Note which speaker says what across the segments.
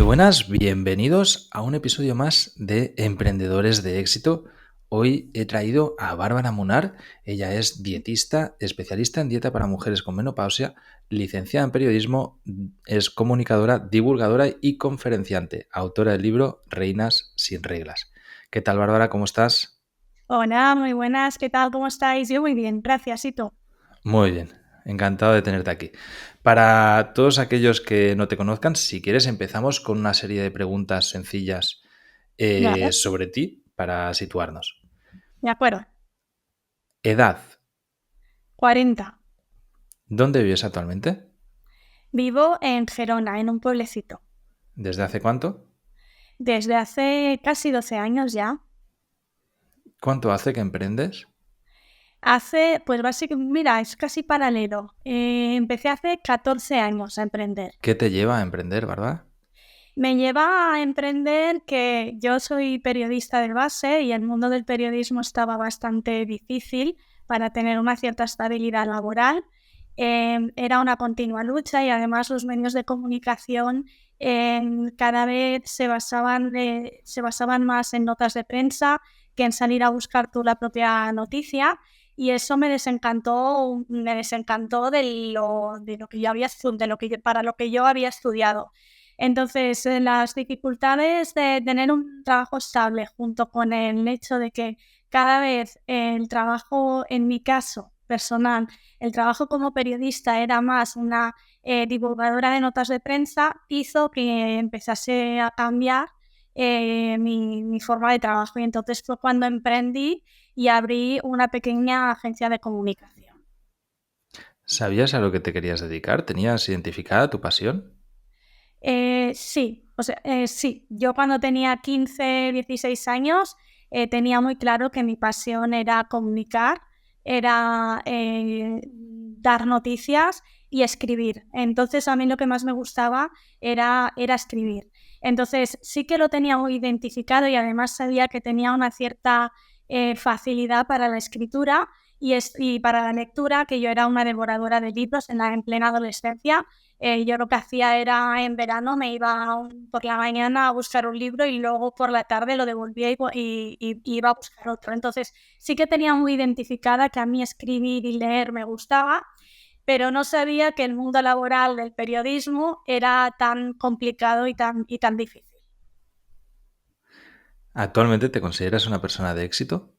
Speaker 1: buenas, bienvenidos a un episodio más de Emprendedores de Éxito. Hoy he traído a Bárbara Munar. Ella es dietista, especialista en dieta para mujeres con menopausia, licenciada en periodismo, es comunicadora, divulgadora y conferenciante, autora del libro Reinas sin reglas. ¿Qué tal, Bárbara? ¿Cómo estás?
Speaker 2: Hola, muy buenas, ¿qué tal? ¿Cómo estáis? Yo muy bien, gracias. ¿Y tú?
Speaker 1: Muy bien, encantado de tenerte aquí. Para todos aquellos que no te conozcan, si quieres empezamos con una serie de preguntas sencillas
Speaker 2: Vale,
Speaker 1: sobre ti para situarnos.
Speaker 2: de acuerdo.
Speaker 1: Edad.
Speaker 2: 40.
Speaker 1: ¿Dónde vives actualmente?
Speaker 2: Vivo en Gerona, en un pueblecito.
Speaker 1: ¿Desde hace cuánto?
Speaker 2: Desde hace casi 12 años ya.
Speaker 1: ¿Cuánto hace que emprendes?
Speaker 2: Pues básicamente, mira, es casi paralelo. Empecé hace 14 años a emprender.
Speaker 1: ¿Qué te lleva a emprender, Bárbara?
Speaker 2: Me lleva a emprender que yo soy periodista de base y el mundo del periodismo estaba bastante difícil para tener una cierta estabilidad laboral. Era una continua lucha y además los medios de comunicación cada vez se basaban más en notas de prensa que en salir a buscar tú la propia noticia. Y eso me desencantó de lo que yo había para lo que yo había estudiado. Entonces, las dificultades de tener un trabajo estable junto con el hecho de que cada vez el trabajo, en mi caso personal, el trabajo como periodista era más una divulgadora de notas de prensa, hizo que empezase a cambiar mi forma de trabajo. Y entonces fue cuando emprendí y abrí una pequeña agencia de comunicación.
Speaker 1: ¿Sabías a lo que te querías dedicar? ¿Tenías identificada tu pasión?
Speaker 2: Sí. Yo cuando tenía 15, 16 años tenía muy claro que mi pasión era comunicar, era dar noticias y escribir. Entonces a mí lo que más me gustaba era escribir. Entonces sí que lo tenía muy identificado y además sabía que tenía una cierta facilidad para la escritura y para la lectura, que yo era una devoradora de libros en plena adolescencia. Yo lo que hacía era en verano me iba por la mañana a buscar un libro y luego por la tarde lo devolvía y iba a buscar otro. Entonces sí que tenía muy identificada que a mí escribir y leer me gustaba, pero no sabía que el mundo laboral del periodismo era tan complicado y tan difícil.
Speaker 1: ¿Actualmente te consideras una persona de éxito?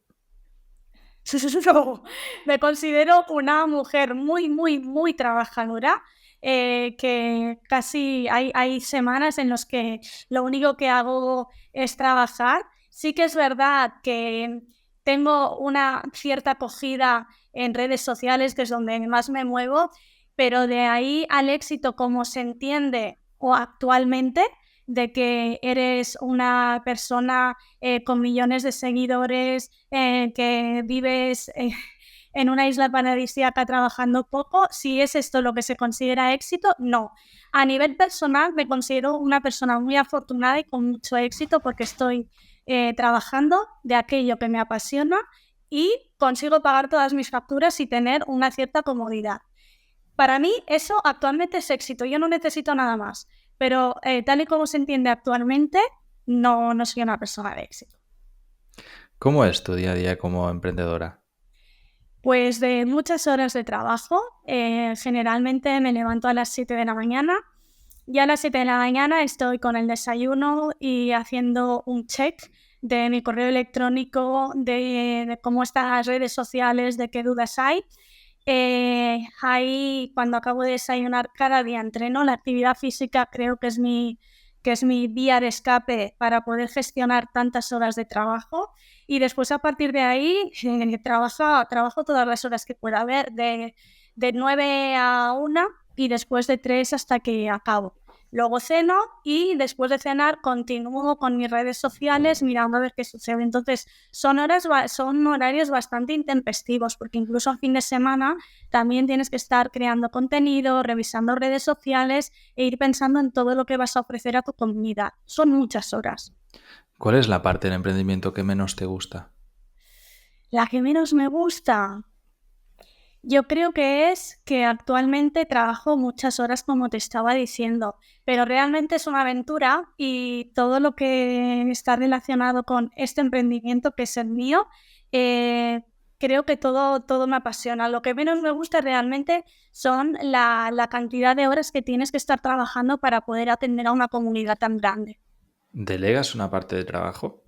Speaker 2: No, me considero una mujer muy, muy, muy trabajadora, que casi hay semanas en las que lo único que hago es trabajar. Sí que es verdad que tengo una cierta acogida en redes sociales, que es donde más me muevo, pero de ahí al éxito como se entiende o actualmente, de que eres una persona con millones de seguidores, que vives en una isla paradisíaca trabajando poco. Si es esto lo que se considera éxito, no. A nivel personal me considero una persona muy afortunada y con mucho éxito porque estoy trabajando de aquello que me apasiona y consigo pagar todas mis facturas y tener una cierta comodidad. Para mí eso actualmente es éxito, yo no necesito nada más, pero tal y como se entiende actualmente, no soy una persona de éxito.
Speaker 1: ¿Cómo es tu día a día como emprendedora?
Speaker 2: Pues de muchas horas de trabajo, generalmente me levanto a las 7 de la mañana y a las 7 de la mañana estoy con el desayuno y haciendo un check de mi correo electrónico, de cómo están las redes sociales, de qué dudas hay. Ahí, cuando acabo de desayunar, cada día entreno. La actividad física creo que es mi vía de escape para poder gestionar tantas horas de trabajo. Y después, a partir de ahí, trabajo todas las horas que pueda haber, de 9 a 1 y después de 3 hasta que acabo. Luego ceno y después de cenar continúo con mis redes sociales mirando a ver qué sucede. Entonces, son horarios bastante intempestivos, porque incluso a fin de semana también tienes que estar creando contenido, revisando redes sociales e ir pensando en todo lo que vas a ofrecer a tu comunidad. Son muchas horas.
Speaker 1: ¿Cuál es la parte del emprendimiento que menos te gusta?
Speaker 2: La que menos me gusta, Yo creo que es que actualmente trabajo muchas horas, como te estaba diciendo, pero realmente es una aventura y todo lo que está relacionado con este emprendimiento que es el mío, eh, creo que todo me apasiona. Lo que menos me gusta realmente son la cantidad de horas que tienes que estar trabajando para poder atender a una comunidad tan grande.
Speaker 1: ¿Delegas una parte de trabajo?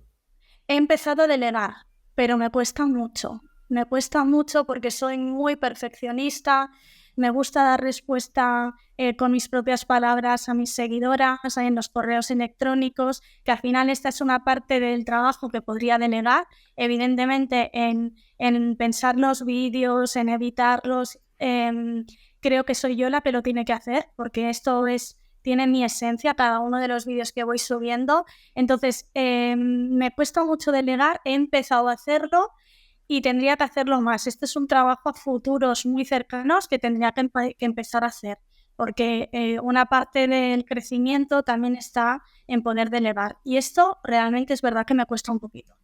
Speaker 2: He empezado a delegar, pero me cuesta mucho. Me cuesta mucho porque soy muy perfeccionista, me gusta dar respuesta con mis propias palabras a mis seguidoras, en los correos electrónicos, que al final esta es una parte del trabajo que podría delegar, evidentemente en pensar los vídeos, en editarlos. Creo que soy yo la que lo tiene que hacer, porque tiene mi esencia, cada uno de los vídeos que voy subiendo. Entonces, me cuesta mucho delegar, he empezado a hacerlo y tendría que hacerlo más. Este es un trabajo a futuros muy cercanos que tendría que empezar a hacer, porque una parte del crecimiento también está en poder delegar. Y esto realmente es verdad que me cuesta un poquito.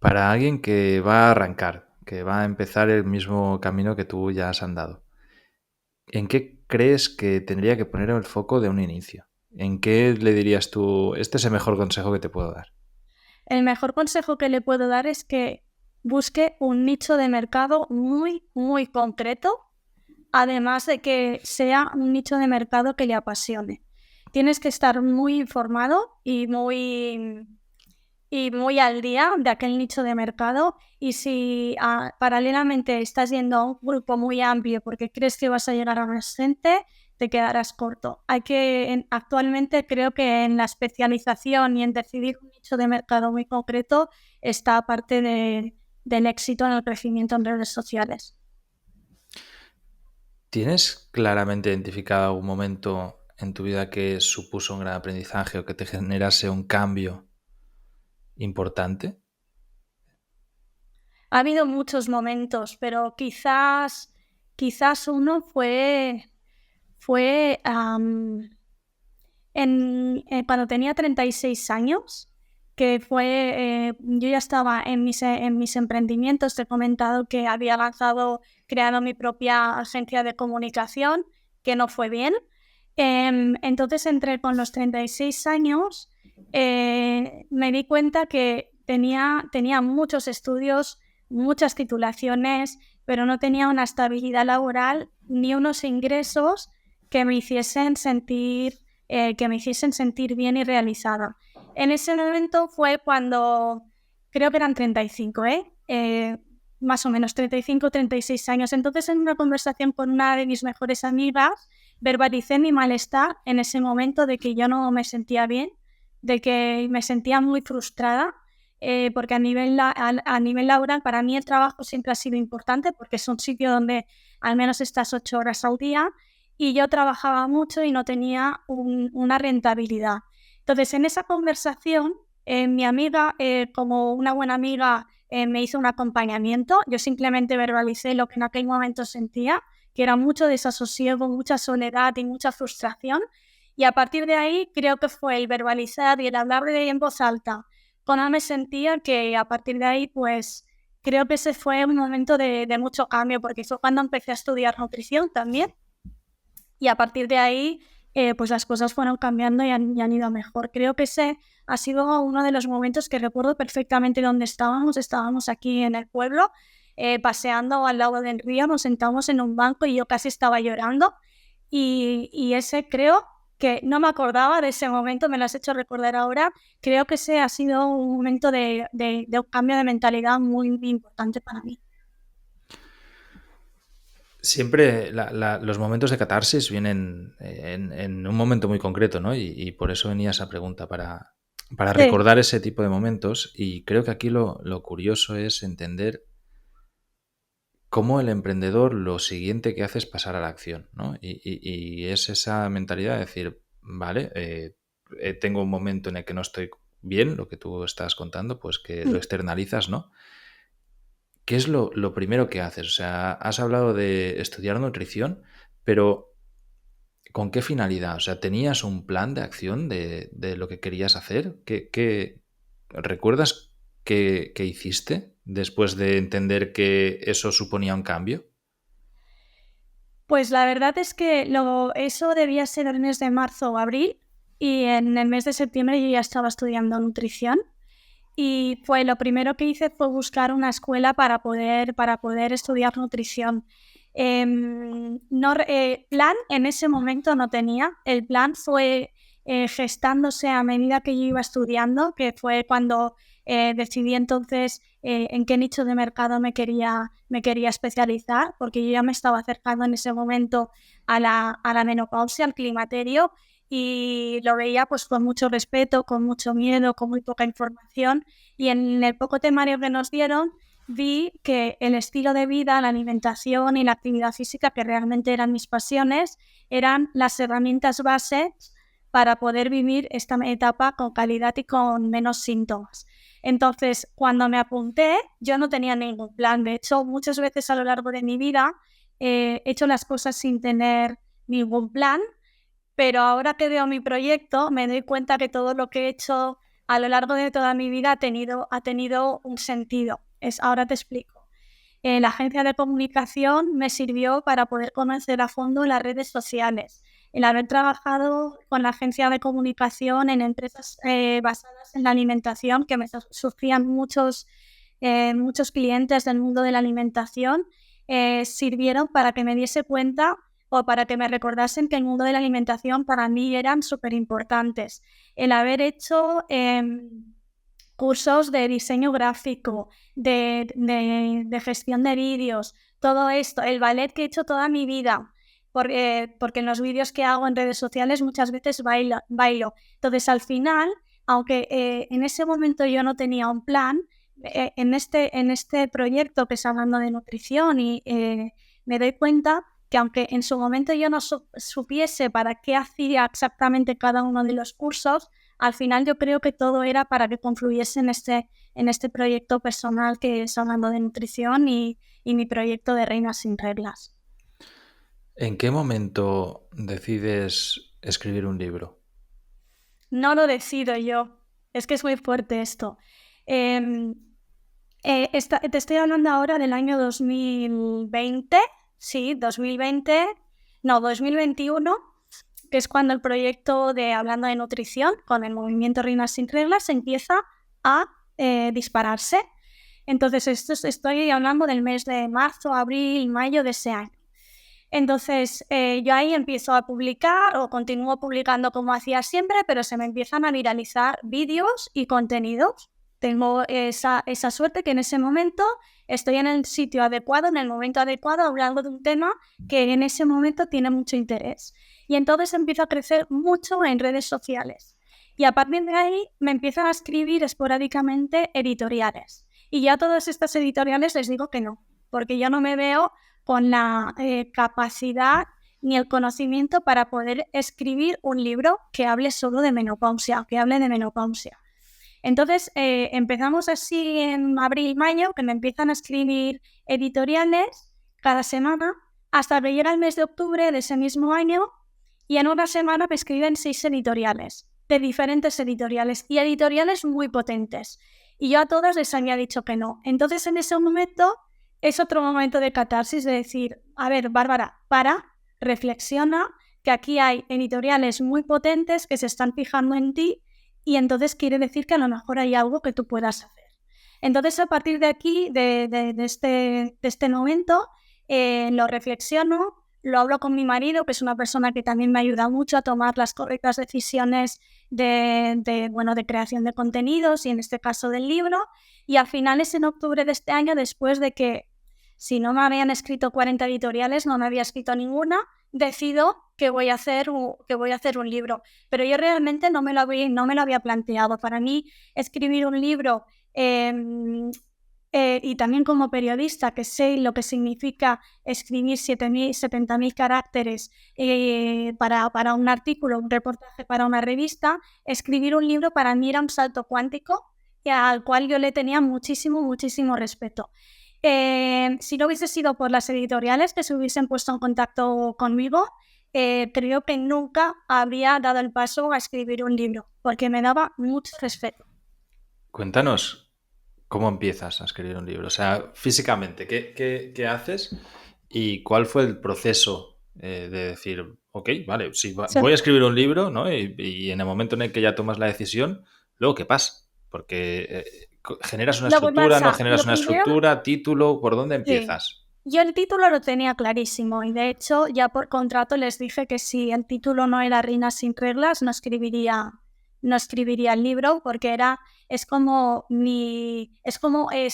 Speaker 1: Para alguien que va a arrancar, que va a empezar el mismo camino que tú ya has andado, ¿en qué crees que tendría que poner el foco de un inicio? ¿En qué le dirías tú, este es el mejor consejo que te puedo dar?
Speaker 2: El mejor consejo que le puedo dar es que busque un nicho de mercado muy, muy concreto, además de que sea un nicho de mercado que le apasione. Tienes que estar muy informado y muy al día de aquel nicho de mercado, y si paralelamente estás yendo a un grupo muy amplio porque crees que vas a llegar a más gente, te quedarás corto. Actualmente creo que en la especialización y en decidir un nicho de mercado muy concreto está parte del éxito en el crecimiento en redes sociales.
Speaker 1: ¿Tienes claramente identificado algún momento en tu vida que supuso un gran aprendizaje o que te generase un cambio importante?
Speaker 2: Ha habido muchos momentos, pero quizás uno fue cuando tenía 36 años, que yo ya estaba en mis emprendimientos. Te he comentado que había creado mi propia agencia de comunicación, que no fue bien. Entonces entré con los 36 años, me di cuenta que tenía muchos estudios, muchas titulaciones, pero no tenía una estabilidad laboral ni unos ingresos que me hiciesen sentir bien y realizada. En ese momento fue cuando, creo que eran 35, más o menos 35, 36 años. Entonces, en una conversación con una de mis mejores amigas, verbalicé mi malestar en ese momento de que yo no me sentía bien, de que me sentía muy frustrada, porque a nivel laboral para mí el trabajo siempre ha sido importante, porque es un sitio donde al menos estás 8 horas al día, y yo trabajaba mucho y no tenía una rentabilidad. Entonces, en esa conversación, mi amiga, como una buena amiga, me hizo un acompañamiento. Yo simplemente verbalicé lo que en aquel momento sentía, que era mucho desasosiego, mucha soledad y mucha frustración. Y a partir de ahí, creo que fue el verbalizar y el hablar de en voz alta cómo me sentía, que a partir de ahí, pues, creo que ese fue un momento de mucho cambio, porque fue cuando empecé a estudiar nutrición también. Y a partir de ahí, pues las cosas fueron cambiando y han ido a mejor. Creo que ese ha sido uno de los momentos que recuerdo perfectamente dónde estábamos. Estábamos aquí en el pueblo, paseando al lado del río, nos sentamos en un banco y yo casi estaba llorando. Y ese creo que no me acordaba de ese momento, me lo has hecho recordar ahora. Creo que ese ha sido un momento de un cambio de mentalidad muy, muy importante para mí.
Speaker 1: Siempre los momentos de catarsis vienen en un momento muy concreto, ¿no? Y por eso venía esa pregunta, para
Speaker 2: Sí.
Speaker 1: recordar ese tipo de momentos. Y creo que aquí lo curioso es entender cómo el emprendedor lo siguiente que hace es pasar a la acción, ¿no? Y es esa mentalidad de decir, vale, tengo un momento en el que no estoy bien, lo que tú estás contando, pues que lo
Speaker 2: Mm.
Speaker 1: externalizas, ¿no? ¿Qué es lo primero que haces? O sea, has hablado de estudiar nutrición, pero ¿con qué finalidad? O sea, ¿tenías un plan de acción de lo que querías hacer? ¿Recuerdas qué hiciste? después de entender que eso suponía un cambio?
Speaker 2: Pues la verdad es que eso debía ser el mes de marzo o abril y en el mes de septiembre yo ya estaba estudiando nutrición y lo primero que hice fue buscar una escuela para poder estudiar nutrición. Plan en ese momento no tenía, el plan fue gestándose a medida que yo iba estudiando, que fue cuando decidí entonces en qué nicho de mercado me quería especializar, porque yo ya me estaba acercando en ese momento a la menopausia, al climaterio, y lo veía pues con mucho respeto, con mucho miedo, con muy poca información, y en el poco temario que nos dieron vi que el estilo de vida, la alimentación y la actividad física, que realmente eran mis pasiones, eran las herramientas bases para poder vivir esta etapa con calidad y con menos síntomas. Entonces, cuando me apunté, yo no tenía ningún plan. De hecho, muchas veces a lo largo de mi vida he hecho las cosas sin tener ningún plan, pero ahora que veo mi proyecto, me doy cuenta que todo lo que he hecho a lo largo de toda mi vida ha tenido un sentido. Ahora te explico. La agencia de comunicación me sirvió para poder conocer a fondo las redes sociales. El haber trabajado con la agencia de comunicación en empresas basadas en la alimentación, que me surgían muchos clientes del mundo de la alimentación, sirvieron para que me diese cuenta o para que me recordasen que el mundo de la alimentación para mí eran súper importantes. El haber hecho cursos de diseño gráfico, de gestión de vídeos, todo esto, el ballet que he hecho toda mi vida, porque en los vídeos que hago en redes sociales muchas veces bailo. Entonces, al final, aunque en ese momento yo no tenía un plan, en este proyecto que está hablando de nutrición y me doy cuenta que aunque en su momento yo no supiese para qué hacía exactamente cada uno de los cursos, al final yo creo que todo era para que confluyese en este proyecto personal que es hablando de nutrición y mi proyecto de Reinas sin Reglas.
Speaker 1: ¿En qué momento decides escribir un libro?
Speaker 2: No lo decido yo, es que es muy fuerte esto. Te estoy hablando ahora del año 2020, sí, 2021, que es cuando el proyecto de Hablando de Nutrición con el movimiento Reinas sin Reglas empieza a dispararse. Entonces, estoy hablando del mes de marzo, abril, mayo de ese año. Entonces, yo ahí empiezo a publicar o continúo publicando como hacía siempre, pero se me empiezan a viralizar vídeos y contenidos. Tengo esa suerte que en ese momento estoy en el sitio adecuado, en el momento adecuado, hablando de un tema que en ese momento tiene mucho interés. Y entonces empiezo a crecer mucho en redes sociales. Y a partir de ahí me empiezan a escribir esporádicamente editoriales. Y ya a todas estas editoriales les digo que no, porque yo no me veo con la capacidad ni el conocimiento para poder escribir un libro que hable solo de menopausia, que hable de menopausia. Entonces empezamos así en abril-mayo, que me empiezan a escribir editoriales cada semana, hasta que llega el mes de octubre de ese mismo año y en una semana me escriben 6 editoriales, de diferentes editoriales y editoriales muy potentes. Y yo a todas les había dicho que no. Entonces en ese momento es otro momento de catarsis, de decir, a ver, Bárbara, reflexiona, que aquí hay editoriales muy potentes que se están fijando en ti y entonces quiere decir que a lo mejor hay algo que tú puedas hacer. Entonces, a partir de aquí, de este momento, lo reflexiono, lo hablo con mi marido, que es una persona que también me ayuda mucho a tomar las correctas decisiones de creación de contenidos y en este caso del libro. Y al final es en octubre de este año, después de que, si no me habían escrito 40 editoriales, no me había escrito ninguna, decido que voy a hacer un libro. Pero yo realmente no me lo había planteado. Para mí, escribir un libro y también como periodista, que sé lo que significa escribir 70.000 caracteres para un artículo, un reportaje para una revista, escribir un libro para mí era un salto cuántico y al cual yo le tenía muchísimo, muchísimo respeto. Si no hubiese sido por las editoriales que se hubiesen puesto en contacto conmigo, creo que nunca habría dado el paso a escribir un libro, porque me daba mucho respeto.
Speaker 1: Cuéntanos, ¿Cómo empiezas a escribir un libro? O sea, físicamente, ¿qué haces? ¿Y cuál fue el proceso de decir, ok, vale, sí,
Speaker 2: Sí.
Speaker 1: voy a escribir un libro, ¿no? Y en el momento en el que ya tomas la decisión, luego, ¿qué pasa? Porque generas una
Speaker 2: Lo que
Speaker 1: estructura, no
Speaker 2: pasa,
Speaker 1: generas
Speaker 2: lo
Speaker 1: una
Speaker 2: primero,
Speaker 1: estructura, título, ¿por dónde
Speaker 2: sí.
Speaker 1: empiezas?
Speaker 2: Yo el título lo tenía clarísimo y de hecho ya por contrato les dije que si el título no era Reinas sin reglas, no escribiría el libro porque es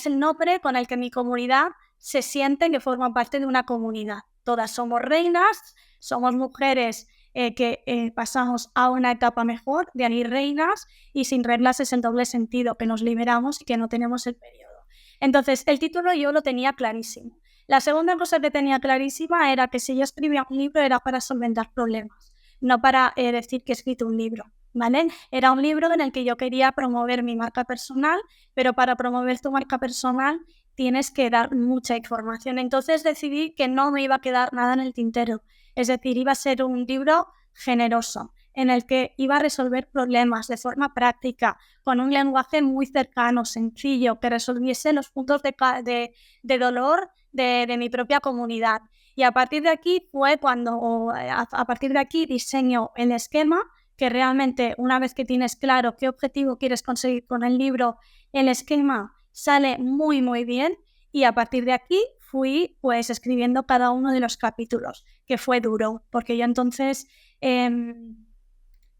Speaker 2: el nombre con el que mi comunidad se siente que forma parte de una comunidad. Todas somos reinas, somos mujeres que pasamos a una etapa mejor, de ahí reinas, y sin reglas es el doble sentido, que nos liberamos y que no tenemos el periodo. Entonces, el título yo lo tenía clarísimo. La segunda cosa que tenía clarísima era que si yo escribía un libro era para solventar problemas, no para decir que he escrito un libro, ¿vale? Era un libro en el que yo quería promover mi marca personal, pero para promover tu marca personal tienes que dar mucha información. Entonces decidí que no me iba a quedar nada en el tintero. Es decir, iba a ser un libro generoso, en el que iba a resolver problemas de forma práctica, con un lenguaje muy cercano, sencillo, que resolviese los puntos de dolor de mi propia comunidad. Y a partir de aquí fue cuando, a partir de aquí diseño el esquema, que realmente una vez que tienes claro qué objetivo quieres conseguir con el libro, el esquema sale muy muy bien, y a partir de aquí fui pues escribiendo cada uno de los capítulos, que fue duro, porque yo entonces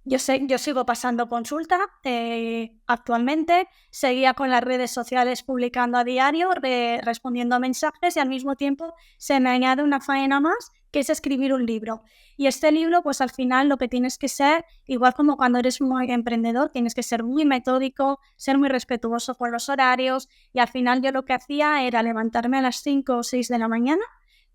Speaker 2: yo sigo pasando consulta actualmente, seguía con las redes sociales publicando a diario, respondiendo a mensajes, y al mismo tiempo se me añade una faena más, que es escribir un libro. Y este libro, pues al final lo que tienes que ser, igual como cuando eres muy emprendedor, tienes que ser muy metódico, ser muy respetuoso con los horarios, y al final yo lo que hacía era levantarme a las 5 o 6 de la mañana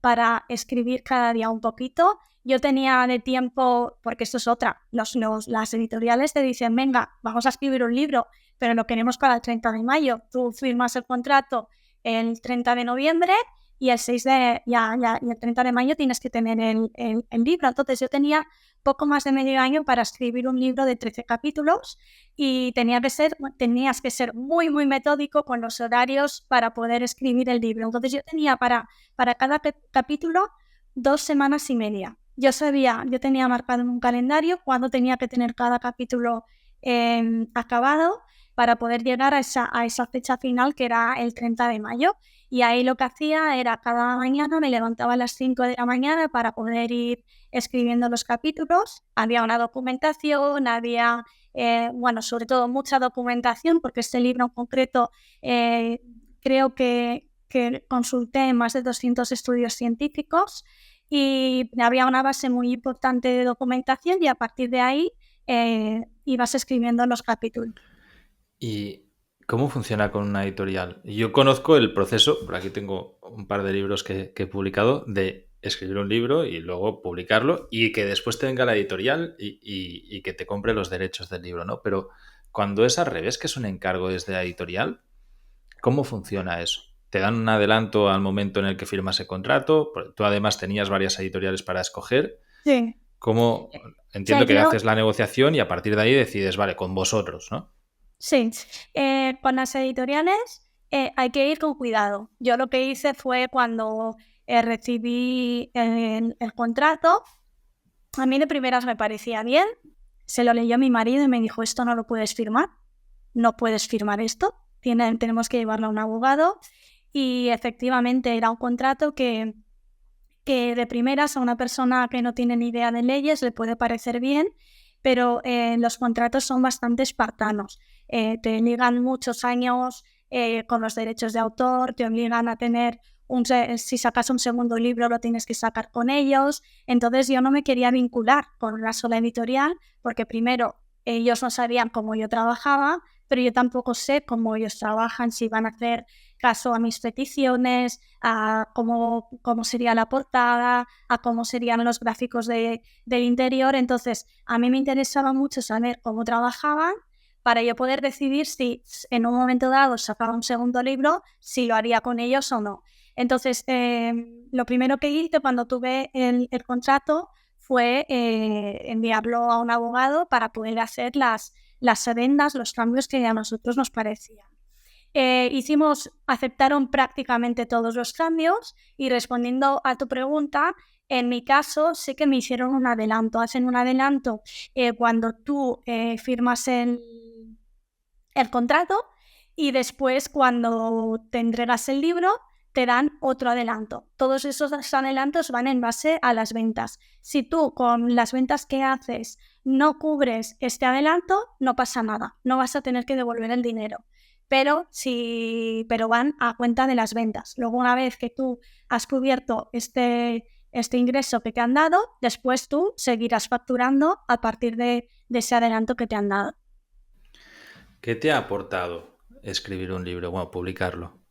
Speaker 2: para escribir cada día un poquito. Yo tenía de tiempo, porque esto es otra, las editoriales te dicen, venga, vamos a escribir un libro, pero lo queremos para el 30 de mayo. Tú firmas el contrato el 30 de noviembre y el 6 de, y el 30 de mayo tienes que tener el libro. Entonces yo tenía poco más de medio año para escribir un libro de 13 capítulos y tenías que ser muy, muy metódico con los horarios para poder escribir el libro. Entonces yo tenía para cada capítulo 2 semanas y media. Yo tenía marcado en un calendario cuándo tenía que tener cada capítulo acabado para poder llegar a esa fecha final, que era el 30 de mayo. Y ahí lo que hacía era cada mañana me levantaba a las 5 de la mañana para poder ir escribiendo los capítulos. Había una documentación, sobre todo mucha documentación, porque este libro en concreto creo que consulté más de 200 estudios científicos y había una base muy importante de documentación, y a partir de ahí ibas escribiendo los capítulos.
Speaker 1: ¿Y cómo funciona con una editorial? Yo conozco el proceso, por aquí tengo un par de libros que he publicado, de escribir un libro y luego publicarlo y que después te venga la editorial y que te compre los derechos del libro, ¿no? Pero cuando es al revés, que es un encargo desde la editorial, ¿cómo funciona eso? ¿Te dan un adelanto al momento en el que firmas el contrato? Tú además tenías varias editoriales para escoger.
Speaker 2: Sí.
Speaker 1: ¿Cómo?
Speaker 2: O sea,
Speaker 1: Entiendo que haces la negociación y a partir de ahí decides, vale, con vosotros, ¿no?
Speaker 2: Sí, con las editoriales hay que ir con cuidado. Yo lo que hice fue cuando recibí el contrato, a mí de primeras me parecía bien, se lo leyó mi marido y me dijo, esto no lo puedes firmar, no puedes firmar esto, tenemos que llevarlo a un abogado. Y efectivamente era un contrato que de primeras a una persona que no tiene ni idea de leyes le puede parecer bien, pero los contratos son bastante espartanos. Te ligan muchos años con los derechos de autor, te obligan a tener, si sacas un segundo libro lo tienes que sacar con ellos. Entonces yo no me quería vincular con una sola editorial porque primero ellos no sabían cómo yo trabajaba, pero yo tampoco sé cómo ellos trabajan, si van a hacer caso a mis peticiones, a cómo sería la portada, a cómo serían los gráficos del interior. Entonces, a mí me interesaba mucho saber cómo trabajaban para yo poder decidir si en un momento dado sacaba un segundo libro, si lo haría con ellos o no. Entonces, lo primero que hice cuando tuve el contrato fue enviarlo a un abogado para poder hacer las adendas, los cambios que a nosotros nos parecían. Aceptaron prácticamente todos los cambios y respondiendo a tu pregunta, en mi caso sí que me hicieron un adelanto. Hacen un adelanto cuando tú firmas el contrato y después cuando te entregas el libro te dan otro adelanto. Todos esos adelantos van en base a las ventas. Si tú con las ventas que haces no cubres este adelanto, no pasa nada, no vas a tener que devolver el dinero. Pero van a cuenta de las ventas. Luego, una vez que tú has cubierto este ingreso que te han dado, después tú seguirás facturando a partir de ese adelanto que te han dado.
Speaker 1: ¿Qué te ha aportado escribir un libro, bueno, publicarlo?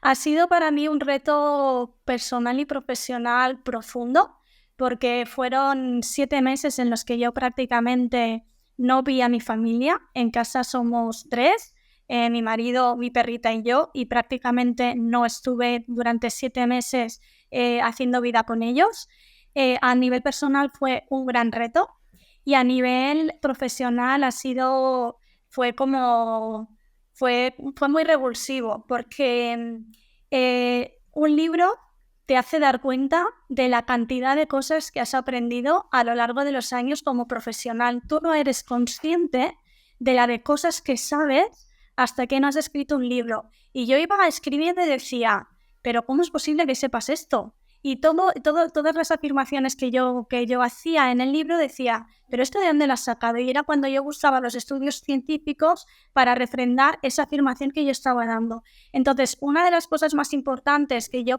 Speaker 2: Ha sido para mí un reto personal y profesional profundo, porque fueron 7 meses en los que yo prácticamente no vi a mi familia. En casa somos 3, mi marido, mi perrita y yo, y prácticamente no estuve durante 7 meses haciendo vida con ellos. A nivel personal fue un gran reto y a nivel profesional fue muy revulsivo porque un libro te hace dar cuenta de la cantidad de cosas que has aprendido a lo largo de los años como profesional. Tú no eres consciente de la de cosas que sabes hasta que no has escrito un libro. Y yo iba escribiendo y decía, pero ¿cómo es posible que sepas esto? Y todas las afirmaciones que yo hacía en el libro decía, ¿pero esto de dónde lo has sacado? Y era cuando yo buscaba los estudios científicos para refrendar esa afirmación que yo estaba dando. Entonces, una de las cosas más importantes que yo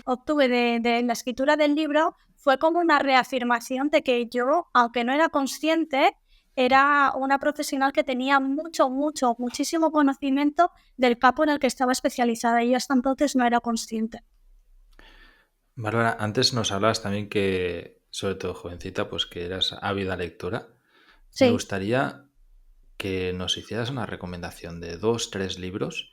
Speaker 2: obtuve de la escritura del libro fue como una reafirmación de que yo, aunque no era consciente, era una profesional que tenía muchísimo conocimiento del campo en el que estaba especializada y yo hasta entonces no era consciente.
Speaker 1: Bárbara, antes nos hablabas también que, sobre todo jovencita, pues que eras ávida lectora. Me
Speaker 2: Sí.
Speaker 1: gustaría que nos hicieras una recomendación de 2, 3 libros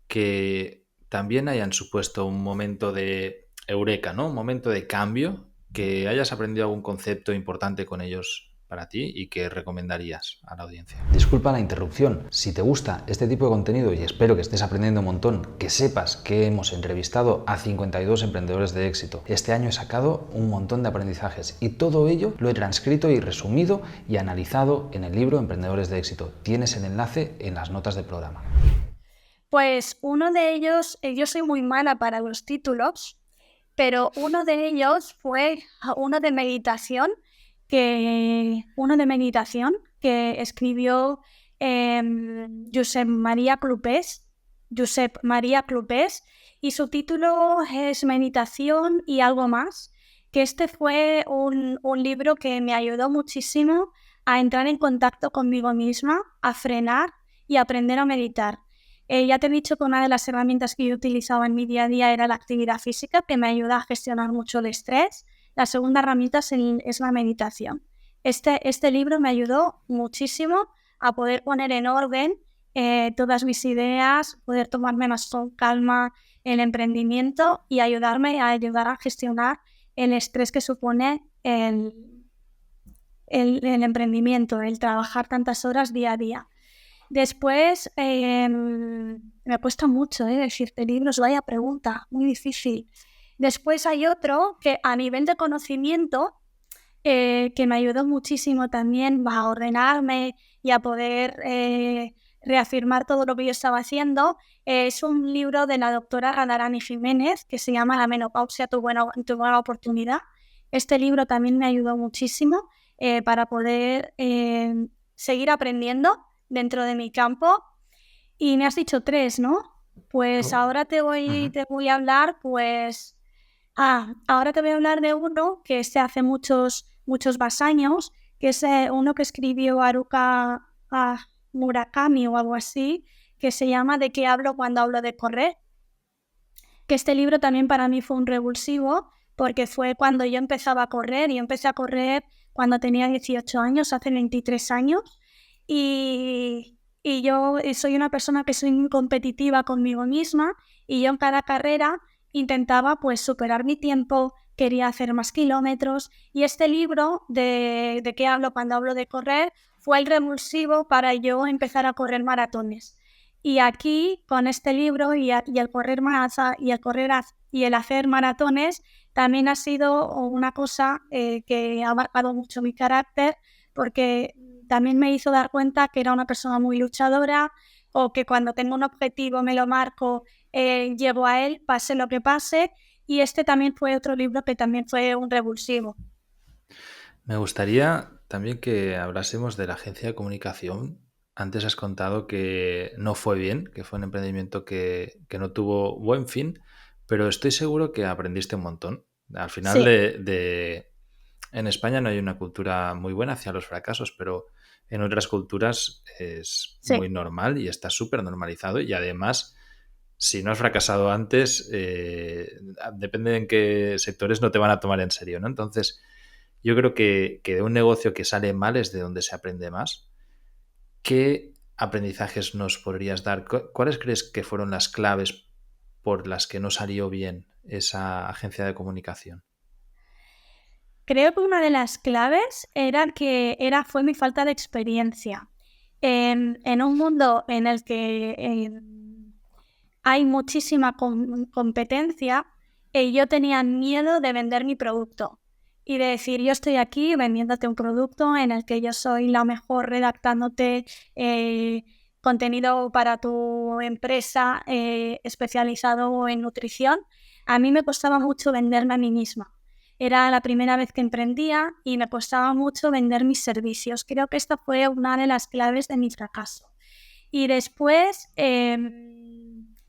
Speaker 1: que también hayan supuesto un momento de eureka, ¿no? Un momento de cambio, que hayas aprendido algún concepto importante con ellos para ti y que recomendarías a la audiencia. Disculpa la interrupción. Si te gusta este tipo de contenido y espero que estés aprendiendo un montón, que sepas que hemos entrevistado a 52 emprendedores de éxito. Este año he sacado un montón de aprendizajes y todo ello lo he transcrito y resumido y analizado en el libro Emprendedores de éxito. Tienes el enlace en las notas del programa.
Speaker 2: Pues uno de ellos, yo soy muy mala para los títulos, pero uno de ellos fue uno de meditación que escribió Josep María Clupés, y su título es Meditación y algo más, que este fue un libro que me ayudó muchísimo a entrar en contacto conmigo misma, a frenar y aprender a meditar. Ya te he dicho que una de las herramientas que yo utilizaba en mi día a día era la actividad física, que me ayuda a gestionar mucho el estrés. La segunda herramienta es la meditación. Este libro me ayudó muchísimo a poder poner en orden todas mis ideas, poder tomarme más con calma el emprendimiento y ayudar a gestionar el estrés que supone el emprendimiento, el trabajar tantas horas día a día. Después, me cuesta mucho decirte libros, vaya pregunta, muy difícil. Después hay otro que a nivel de conocimiento, que me ayudó muchísimo también a ordenarme y a poder reafirmar todo lo que yo estaba haciendo. Es un libro de la doctora Radharani Jiménez que se llama La menopausia, tu buena oportunidad. Este libro también me ayudó muchísimo para poder seguir aprendiendo dentro de mi campo. Y me has dicho 3, ¿no? Pues ahora te voy a hablar, pues... ahora te voy a hablar de uno que hace muchos más años, que es uno que escribió Haruka Murakami o algo así, que se llama ¿De qué hablo cuando hablo de correr? Que este libro también para mí fue un revulsivo, porque fue cuando yo empezaba a correr, y empecé a correr cuando tenía 18 años, hace 23 años, y yo soy una persona que soy muy competitiva conmigo misma, y yo en cada carrera intentaba pues superar mi tiempo, quería hacer más kilómetros, y este libro de qué hablo cuando hablo de correr fue el revulsivo para yo empezar a correr maratones. Y aquí, con este libro y el correr y el hacer maratones, también ha sido una cosa que ha marcado mucho mi carácter, porque también me hizo dar cuenta que era una persona muy luchadora, o que cuando tengo un objetivo me lo marco, llego a él, pase lo que pase. Y este también fue otro libro que también fue un revulsivo.
Speaker 1: Me gustaría también que hablásemos de la agencia de comunicación. Antes has contado que no fue bien, que fue un emprendimiento que no tuvo buen fin, pero estoy seguro que aprendiste un montón. Al final
Speaker 2: Sí,
Speaker 1: en España no hay una cultura muy buena hacia los fracasos, pero en otras culturas es
Speaker 2: sí.
Speaker 1: muy normal y está súper normalizado. Y además, si no has fracasado antes, depende en qué sectores no te van a tomar en serio, ¿no? Entonces, yo creo que de un negocio que sale mal es de donde se aprende más. ¿Qué aprendizajes nos podrías dar? ¿Cuáles crees que fueron las claves por las que no salió bien esa agencia de comunicación?
Speaker 2: Creo que una de las claves fue mi falta de experiencia. En un mundo en el que hay muchísima competencia, yo tenía miedo de vender mi producto y de decir, yo estoy aquí vendiéndote un producto en el que yo soy la mejor redactándote contenido para tu empresa especializado en nutrición. A mí me costaba mucho venderme a mí misma. Era la primera vez que emprendía y me costaba mucho vender mis servicios. Creo que esta fue una de las claves de mi fracaso. Y después,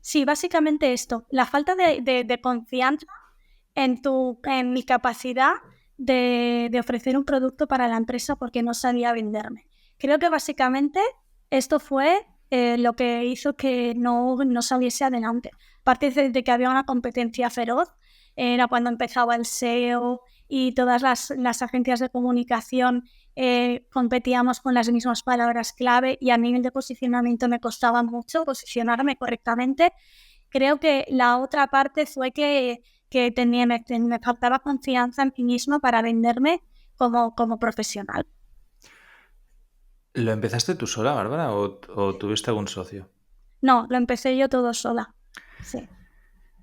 Speaker 2: sí, básicamente esto, la falta de confianza en mi capacidad de ofrecer un producto para la empresa porque no sabía venderme. Creo que básicamente esto fue lo que hizo que no saliese adelante. Aparte de que había una competencia feroz, era cuando empezaba el SEO y todas las agencias de comunicación competíamos con las mismas palabras clave y a nivel de posicionamiento me costaba mucho posicionarme correctamente. Creo que la otra parte fue que me faltaba confianza en mí misma para venderme como profesional.
Speaker 1: ¿Lo empezaste tú sola, Bárbara, o tuviste algún socio?
Speaker 2: No, lo empecé yo todo sola. Sí.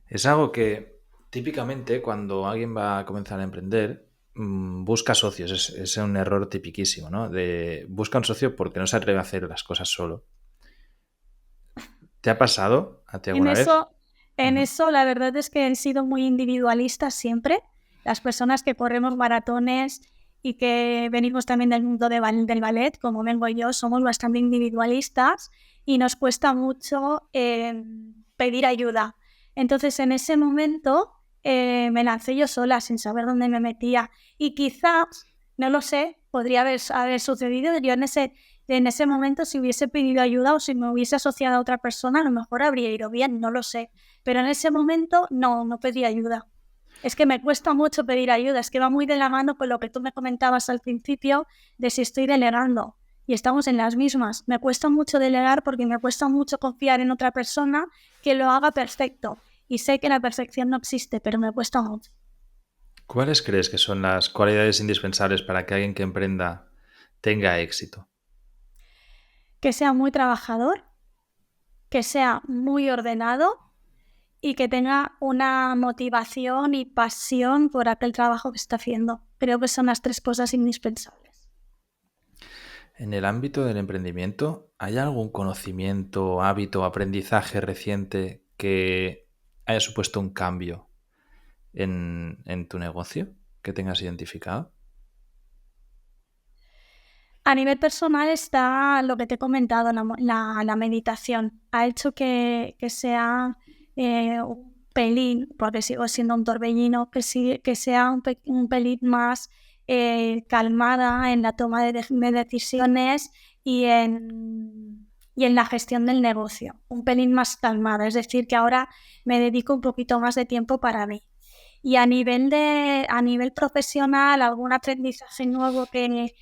Speaker 1: Es algo que típicamente cuando alguien va a comenzar a emprender, busca socios. Es un error tipiquísimo, ¿no? Busca un socio porque no se atreve a hacer las cosas solo. ¿Te ha pasado a ti
Speaker 2: En
Speaker 1: alguna vez?
Speaker 2: eso, en
Speaker 1: Ujú.
Speaker 2: eso la verdad es que he sido muy individualista siempre. Las personas que corremos maratones y que venimos también del mundo del ballet, como vengo yo, somos bastante individualistas y nos cuesta mucho pedir ayuda. Entonces, en ese momento me lancé yo sola sin saber dónde me metía y quizás, no lo sé, podría haber sucedido. Yo en ese momento, si hubiese pedido ayuda o si me hubiese asociado a otra persona, a lo mejor habría ido bien, no lo sé. Pero en ese momento no pedí ayuda. Es que me cuesta mucho pedir ayuda, es que va muy de la mano con lo que tú me comentabas al principio de si estoy delegando. Y estamos en las mismas. Me cuesta mucho delegar porque me cuesta mucho confiar en otra persona que lo haga perfecto. Y sé que la perfección no existe, pero me cuesta mucho.
Speaker 1: ¿Cuáles crees que son las cualidades indispensables para que alguien que emprenda tenga éxito?
Speaker 2: Que sea muy trabajador, que sea muy ordenado y que tenga una motivación y pasión por aquel trabajo que está haciendo. Creo que son las tres cosas indispensables.
Speaker 1: En el ámbito del emprendimiento, ¿hay algún conocimiento, hábito, aprendizaje reciente que haya supuesto un cambio en tu negocio que tengas identificado?
Speaker 2: A nivel personal está lo que te he comentado, la meditación. Ha hecho que sea un pelín, porque sigo siendo un torbellino, que sea un pelín más calmada en la toma de decisiones y en la gestión del negocio. Un pelín más calmada, es decir, que ahora me dedico un poquito más de tiempo para mí. Y a nivel profesional, algún aprendizaje nuevo que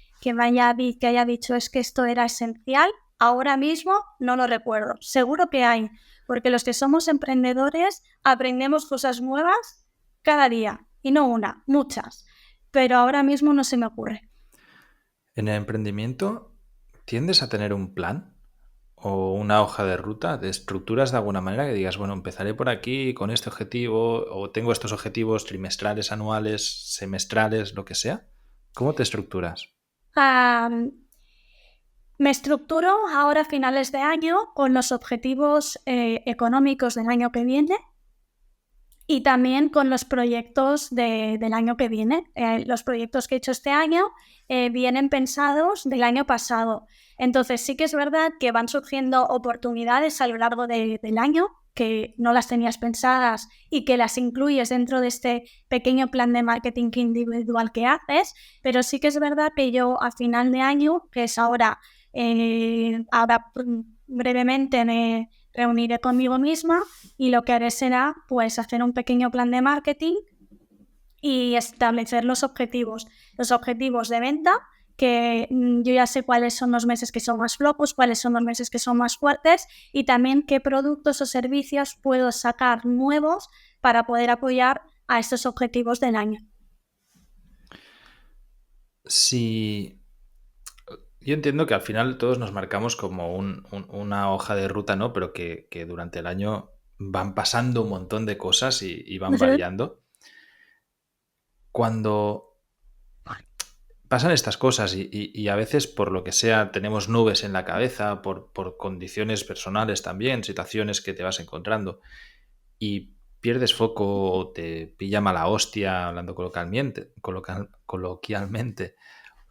Speaker 2: haya dicho es que esto era esencial, ahora mismo no lo recuerdo. Seguro que hay, porque los que somos emprendedores aprendemos cosas nuevas cada día, y no una, muchas, pero ahora mismo no se me ocurre.
Speaker 1: En el emprendimiento, ¿tiendes a tener un plan? o una hoja de ruta? ¿Te estructuras de alguna manera que digas, bueno, empezaré por aquí con este objetivo o tengo estos objetivos trimestrales, anuales, semestrales, lo que sea? ¿Cómo te estructuras?
Speaker 2: Am, Me estructuro ahora a finales de año con los objetivos económicos del año que viene y también con los proyectos del año que viene. Los proyectos que he hecho este año vienen pensados del año pasado. Entonces sí que es verdad que van surgiendo oportunidades a lo largo del año que no las tenías pensadas y que las incluyes dentro de este pequeño plan de marketing individual que haces, pero sí que es verdad que yo a final de año, que es ahora brevemente me reuniré conmigo misma y lo que haré será pues hacer un pequeño plan de marketing y establecer los objetivos de venta, que yo ya sé cuáles son los meses que son más flojos, cuáles son los meses que son más fuertes y también qué productos o servicios puedo sacar nuevos para poder apoyar a estos objetivos del año.
Speaker 1: Si yo entiendo que al final todos nos marcamos como una hoja de ruta, ¿no? Pero que durante el año van pasando un montón de cosas y van
Speaker 2: Ujú.
Speaker 1: variando. Cuando pasan estas cosas y a veces por lo que sea tenemos nubes en la cabeza, por condiciones personales también, situaciones que te vas encontrando y pierdes foco o te pilla mala hostia, hablando coloquialmente,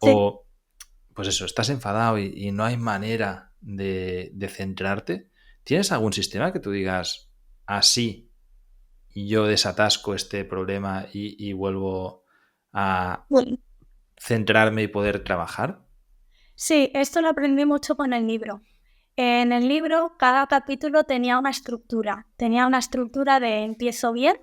Speaker 2: Sí.
Speaker 1: o pues eso, estás enfadado y no hay manera de centrarte. ¿Tienes algún sistema que tú digas así yo desatasco este problema y vuelvo a
Speaker 2: Bueno,
Speaker 1: centrarme y poder trabajar?
Speaker 2: sí, esto lo aprendí mucho con el libro. En el libro, cada capítulo tenía una estructura de empiezo bien,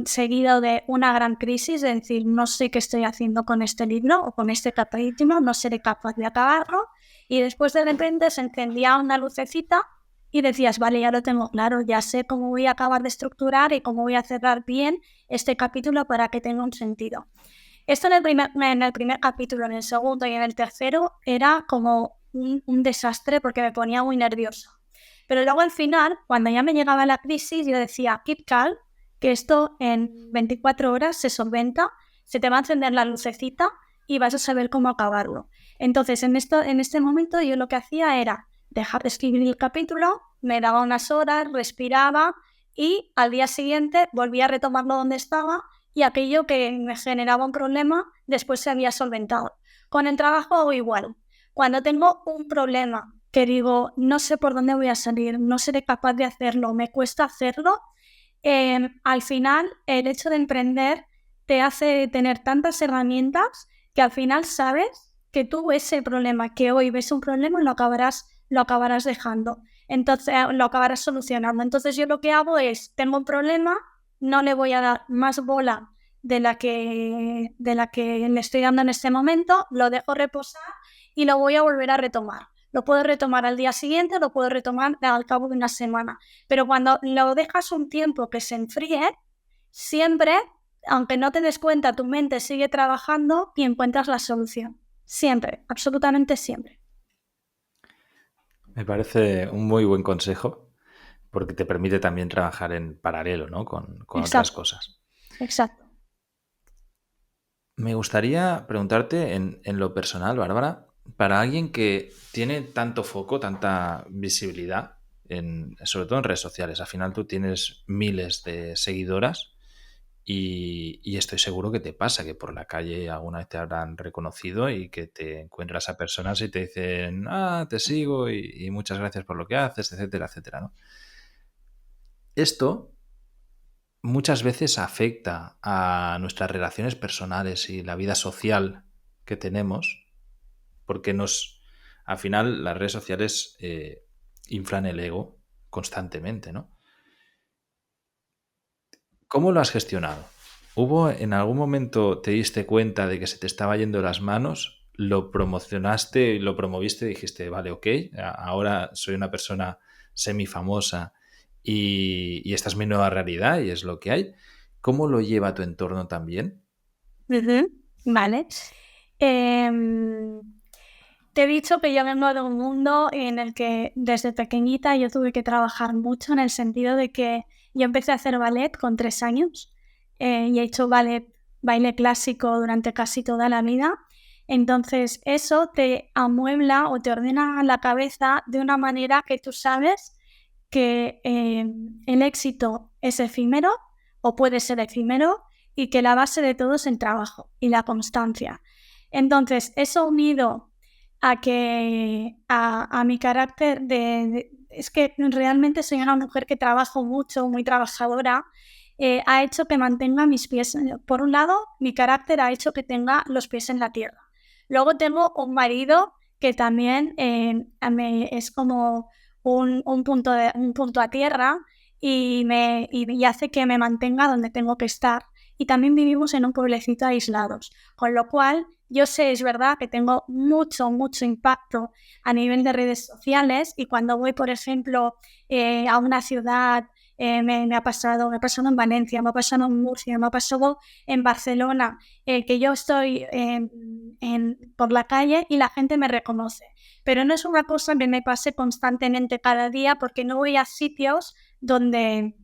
Speaker 2: seguido de una gran crisis, es decir, no sé qué estoy haciendo con este libro o con este capítulo, no seré capaz de acabarlo, y después de repente se encendía una lucecita y decías, vale, ya lo tengo claro, ya sé cómo voy a acabar de estructurar y cómo voy a cerrar bien este capítulo para que tenga un sentido. Esto en el primer capítulo, en el segundo y en el tercero era como un desastre porque me ponía muy nerviosa. Pero luego al final, cuando ya me llegaba la crisis, yo decía, keep calm, que esto en 24 horas se solventa, se te va a encender la lucecita y vas a saber cómo acabarlo. Entonces, en este momento yo lo que hacía era dejar de escribir el capítulo, me daba unas horas, respiraba y al día siguiente volvía a retomarlo donde estaba y aquello que me generaba un problema después se había solventado. Con el trabajo hago igual. Cuando tengo un problema que digo, no sé por dónde voy a salir, no seré capaz de hacerlo, me cuesta hacerlo, al final el hecho de emprender te hace tener tantas herramientas que al final sabes que tú ese problema, que hoy ves un problema, lo acabarás dejando. Entonces lo acabarás solucionando. Entonces yo lo que hago es, tengo un problema, no le voy a dar más bola de la que le estoy dando en este momento, lo dejo reposar y lo voy a volver a retomar. Lo puedo retomar al día siguiente, lo puedo retomar al cabo de una semana. Pero cuando lo dejas un tiempo que se enfríe, siempre, aunque no te des cuenta, tu mente sigue trabajando y encuentras la solución. Siempre, absolutamente siempre.
Speaker 1: Me parece un muy buen consejo porque te permite también trabajar en paralelo, ¿no? Con otras
Speaker 2: Exacto,
Speaker 1: cosas.
Speaker 2: exacto.
Speaker 1: Me gustaría preguntarte en lo personal, Bárbara, para alguien que tiene tanto foco, tanta visibilidad, sobre todo en redes sociales, al final tú tienes miles de seguidoras y estoy seguro que te pasa, que por la calle alguna vez te habrán reconocido y que te encuentras a personas y te dicen, te sigo y muchas gracias por lo que haces, etcétera, etcétera, ¿no? Esto muchas veces afecta a nuestras relaciones personales y la vida social que tenemos, porque al final las redes sociales inflan el ego constantemente, ¿no? ¿Cómo lo has gestionado? ¿Hubo en algún momento te diste cuenta de que se te estaba yendo las manos? ¿Lo promocionaste y lo promoviste y dijiste, vale, ok, ahora soy una persona semifamosa y esta es mi nueva realidad y es lo que hay? ¿Cómo lo lleva tu entorno también?
Speaker 2: Vale. Em, te he dicho que yo vengo de un mundo en el que desde pequeñita yo tuve que trabajar mucho en el sentido de que yo empecé a hacer ballet con 3 años y he hecho baile clásico durante casi toda la vida. Entonces eso te amuebla o te ordena la cabeza de una manera que tú sabes que el éxito es efímero o puede ser efímero y que la base de todo es el trabajo y la constancia. Entonces, eso unido a que a mi carácter es que realmente soy una mujer que trabajo mucho, muy trabajadora, ha hecho que mantenga mis pies. Por un lado, mi carácter ha hecho que tenga los pies en la tierra. Luego tengo un marido que también es como un punto a tierra y hace que me mantenga donde tengo que estar. Y también vivimos en un pueblecito aislados, con lo cual yo sé, es verdad, que tengo mucho impacto a nivel de redes sociales y cuando voy, por ejemplo, a una ciudad, me ha pasado en Valencia, me ha pasado en Murcia, me ha pasado en Barcelona, que yo estoy por la calle y la gente me reconoce. Pero no es una cosa que me pase constantemente cada día porque no voy a sitios donde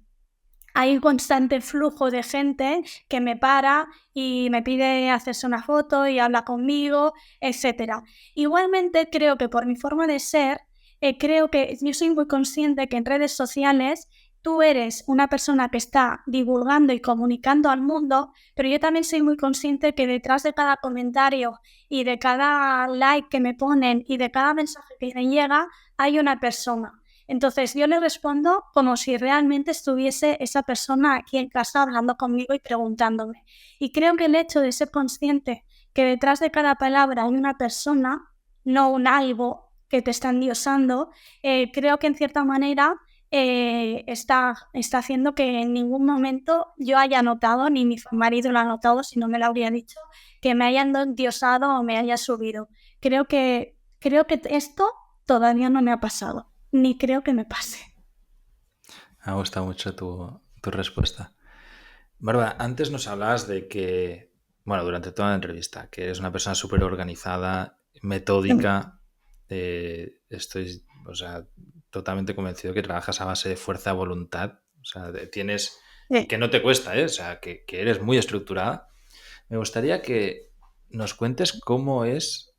Speaker 2: hay un constante flujo de gente que me para y me pide hacerse una foto y habla conmigo, etc. Igualmente creo que por mi forma de ser, creo que yo soy muy consciente que en redes sociales tú eres una persona que está divulgando y comunicando al mundo, pero yo también soy muy consciente que detrás de cada comentario y de cada like que me ponen y de cada mensaje que me llega hay una persona. Entonces yo le respondo como si realmente estuviese esa persona aquí en casa hablando conmigo y preguntándome. Y creo que el hecho de ser consciente que detrás de cada palabra hay una persona, no un algo que te está endiosando, creo que en cierta manera está haciendo que en ningún momento yo haya notado, ni mi marido lo ha notado, si no me lo habría dicho, que me hayan endiosado o me haya subido. Creo que esto todavía no me ha pasado. Ni creo que me pase.
Speaker 1: Me ha gustado mucho tu respuesta. Bárbara, antes nos hablabas de que, bueno, durante toda la entrevista, que eres una persona súper organizada, metódica. Estoy, o sea, totalmente convencido que trabajas a base de fuerza de voluntad. O sea, tienes... Y que no te cuesta, ¿eh? O sea, que eres muy estructurada. Me gustaría que nos cuentes cómo es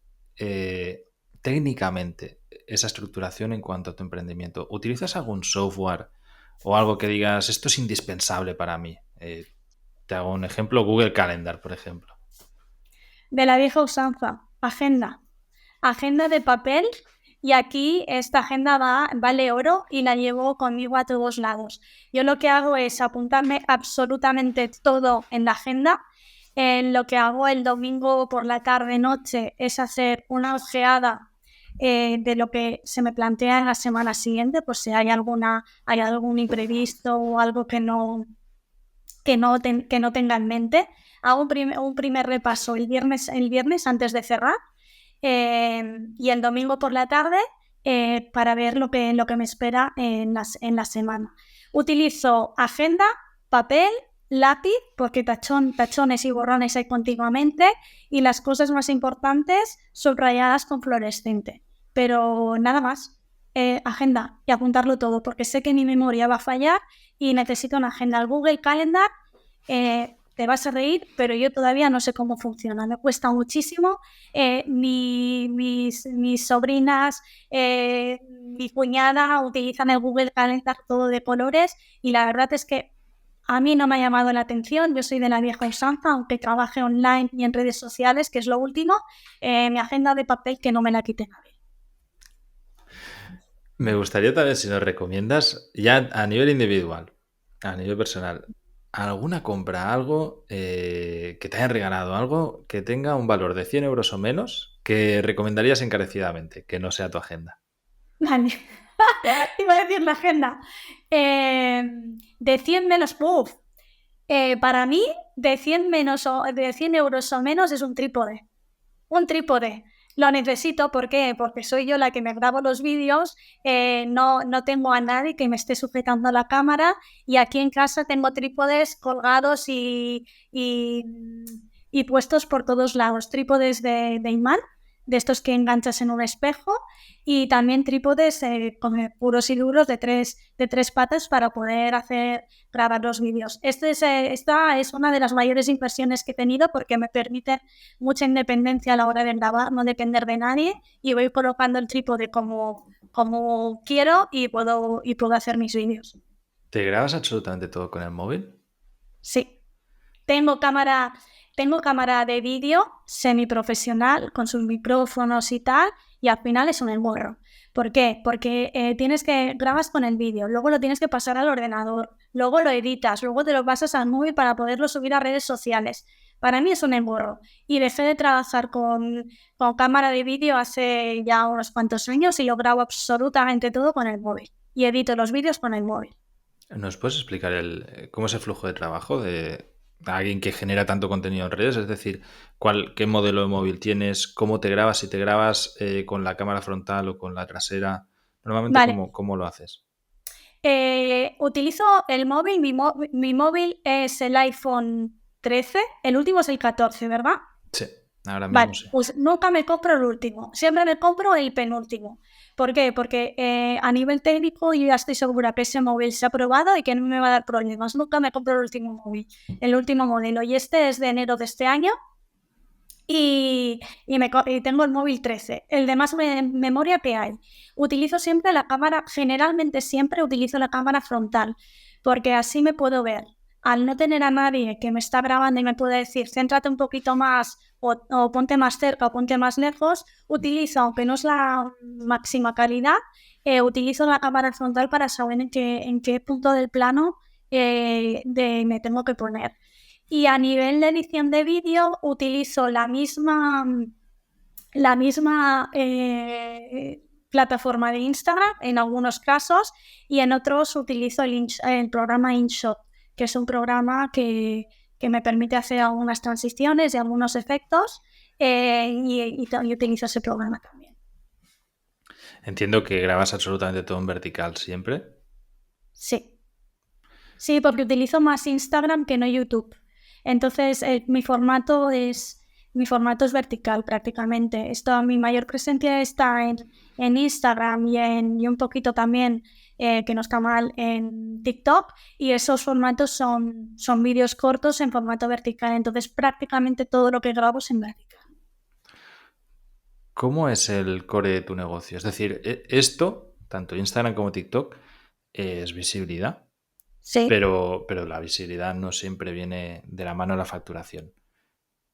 Speaker 1: técnicamente esa estructuración en cuanto a tu emprendimiento. ¿Utilizas algún software o algo que digas, esto es indispensable para mí? Te hago un ejemplo, Google Calendar, por ejemplo.
Speaker 2: De la vieja usanza, agenda. Agenda de papel y aquí esta agenda vale oro y la llevo conmigo a todos lados. Yo lo que hago es apuntarme absolutamente todo en la agenda. Lo que hago el domingo por la tarde-noche es hacer una ojeada de lo que se me plantea en la semana siguiente, pues si hay algún imprevisto o algo que no tenga en mente. Hago un primer repaso el viernes antes de cerrar y el domingo por la tarde para ver lo que me espera en la semana. Utilizo agenda, papel, lápiz, porque tachones y borrones hay continuamente, y las cosas más importantes subrayadas con fluorescente. Pero nada más, agenda y apuntarlo todo, porque sé que mi memoria va a fallar y necesito una agenda. El Google Calendar, te vas a reír, pero yo todavía no sé cómo funciona. Me cuesta muchísimo. Mis sobrinas, mi cuñada utilizan el Google Calendar todo de colores y la verdad es que a mí no me ha llamado la atención. Yo soy de la vieja usanza, aunque trabaje online y en redes sociales, que es lo último. Mi agenda de papel que no me la quite nadie.
Speaker 1: Me gustaría también si nos recomiendas, ya a nivel individual, a nivel personal, alguna compra, algo que te hayan regalado, algo que tenga un valor de 100 euros o menos que recomendarías encarecidamente, que no sea tu agenda.
Speaker 2: Vale. Iba a decir la agenda. De 100 menos, para mí, de 100 euros o menos es un trípode. Un trípode. Lo necesito, ¿por qué? Porque soy yo la que me grabo los vídeos, no tengo a nadie que me esté sujetando la cámara y aquí en casa tengo trípodes colgados y puestos por todos lados. Trípodes de imán, de estos que enganchas en un espejo, y también trípodes con puros y duros de tres patas para poder grabar los vídeos. Esta es una de las mayores inversiones que he tenido porque me permite mucha independencia a la hora de grabar, no depender de nadie, y voy colocando el trípode como quiero y puedo hacer mis vídeos.
Speaker 1: ¿Te grabas absolutamente todo con el móvil?
Speaker 2: Sí. Tengo cámara de vídeo semiprofesional con sus micrófonos y tal, y al final es un engorro. ¿Por qué? Porque grabas con el vídeo, luego lo tienes que pasar al ordenador, luego lo editas, luego te lo pasas al móvil para poderlo subir a redes sociales. Para mí es un engorro. Y dejé de trabajar con cámara de vídeo hace ya unos cuantos años y lo grabo absolutamente todo con el móvil. Y edito los vídeos con el móvil.
Speaker 1: ¿Nos puedes explicar cómo es el flujo de trabajo de alguien que genera tanto contenido en redes? Es decir, ¿qué modelo de móvil tienes? ¿Cómo te grabas? Si te grabas con la cámara frontal o con la trasera. Normalmente,
Speaker 2: Vale.
Speaker 1: ¿cómo lo haces?
Speaker 2: Utilizo el móvil, mi móvil es el iPhone 13, el último es el 14, ¿verdad?
Speaker 1: Sí, ahora mismo
Speaker 2: Vale,
Speaker 1: sí.
Speaker 2: pues nunca me compro el último, siempre me compro el penúltimo. ¿Por qué? Porque a nivel técnico yo ya estoy segura que ese móvil se ha probado y que no me va a dar problemas. Nunca me compro el último móvil, el último modelo. Y este es de enero de este año y tengo el móvil 13, el de más memoria que hay. Utilizo siempre la cámara, generalmente siempre utilizo la cámara frontal, porque así me puedo ver. Al no tener a nadie que me está grabando y me puede decir, céntrate un poquito más o ponte más cerca o ponte más lejos, utilizo, aunque no es la máxima calidad, utilizo la cámara frontal para saber en qué punto del plano me tengo que poner. Y a nivel de edición de vídeo utilizo la misma plataforma de Instagram en algunos casos, y en otros utilizo el programa InShot, que es un programa que me permite hacer algunas transiciones y algunos efectos, y utilizo ese programa también.
Speaker 1: Entiendo que grabas absolutamente todo en vertical siempre.
Speaker 2: Sí, porque utilizo más Instagram que no YouTube. Entonces mi formato es vertical prácticamente. Mi mayor presencia está en Instagram y un poquito también, que no está mal, en TikTok, y esos formatos son vídeos cortos en formato vertical. Entonces prácticamente todo lo que grabo es en vertical.
Speaker 1: ¿Cómo es el core de tu negocio? Es decir, esto, tanto Instagram como TikTok, es visibilidad.
Speaker 2: Sí.
Speaker 1: Pero la visibilidad no siempre viene de la mano de la facturación.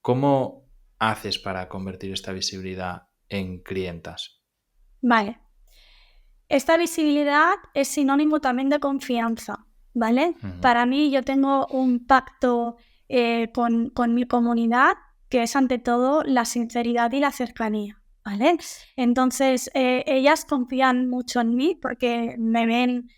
Speaker 1: ¿Cómo haces para convertir esta visibilidad en clientas?
Speaker 2: Vale. Esta visibilidad es sinónimo también de confianza, ¿vale?
Speaker 1: Uh-huh.
Speaker 2: Para mí, yo tengo un pacto con mi comunidad, que es ante todo la sinceridad y la cercanía, ¿vale? Entonces, ellas confían mucho en mí porque me ven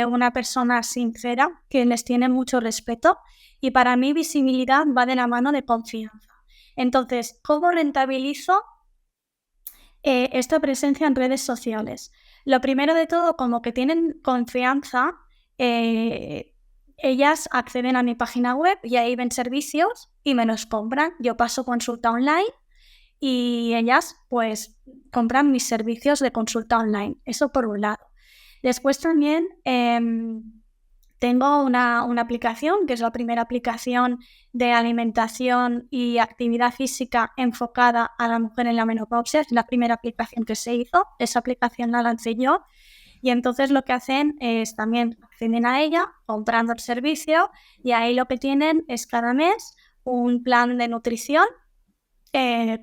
Speaker 2: una persona sincera que les tiene mucho respeto, y para mí visibilidad va de la mano de confianza. Entonces, ¿cómo rentabilizo esta presencia en redes sociales? Lo primero de todo, como que tienen confianza, ellas acceden a mi página web y ahí ven servicios y me los compran. Yo paso consulta online y ellas pues compran mis servicios de consulta online. Eso por un lado. Después también tengo una aplicación, que es la primera aplicación de alimentación y actividad física enfocada a la mujer en la menopausia. Es la primera aplicación que se hizo. Esa aplicación la lancé yo. Y entonces lo que hacen es también acceden a ella comprando el servicio, y ahí lo que tienen es cada mes un plan de nutrición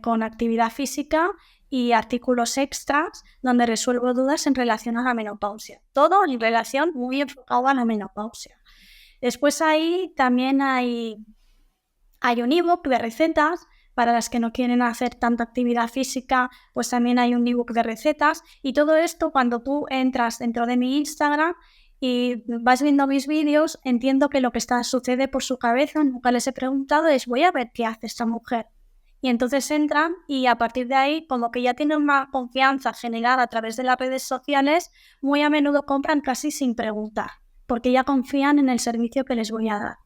Speaker 2: con actividad física y artículos extras donde resuelvo dudas en relación a la menopausia. Todo en relación muy enfocado a la menopausia. Después ahí también hay un ebook de recetas. Para las que no quieren hacer tanta actividad física, pues también hay un ebook de recetas. Y todo esto, cuando tú entras dentro de mi Instagram y vas viendo mis vídeos, entiendo que lo que sucede por su cabeza, nunca les he preguntado, es voy a ver qué hace esta mujer. Y entonces entran y a partir de ahí, como que ya tienen una confianza generada a través de las redes sociales, muy a menudo compran casi sin preguntar, porque ya confían en el servicio que les voy a dar.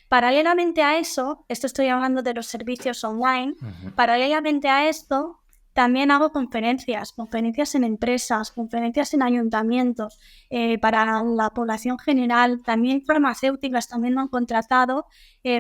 Speaker 2: Paralelamente a eso, esto estoy hablando de los servicios online, paralelamente a esto, También hago conferencias en empresas, conferencias en ayuntamientos, para la población general. También farmacéuticas también me han contratado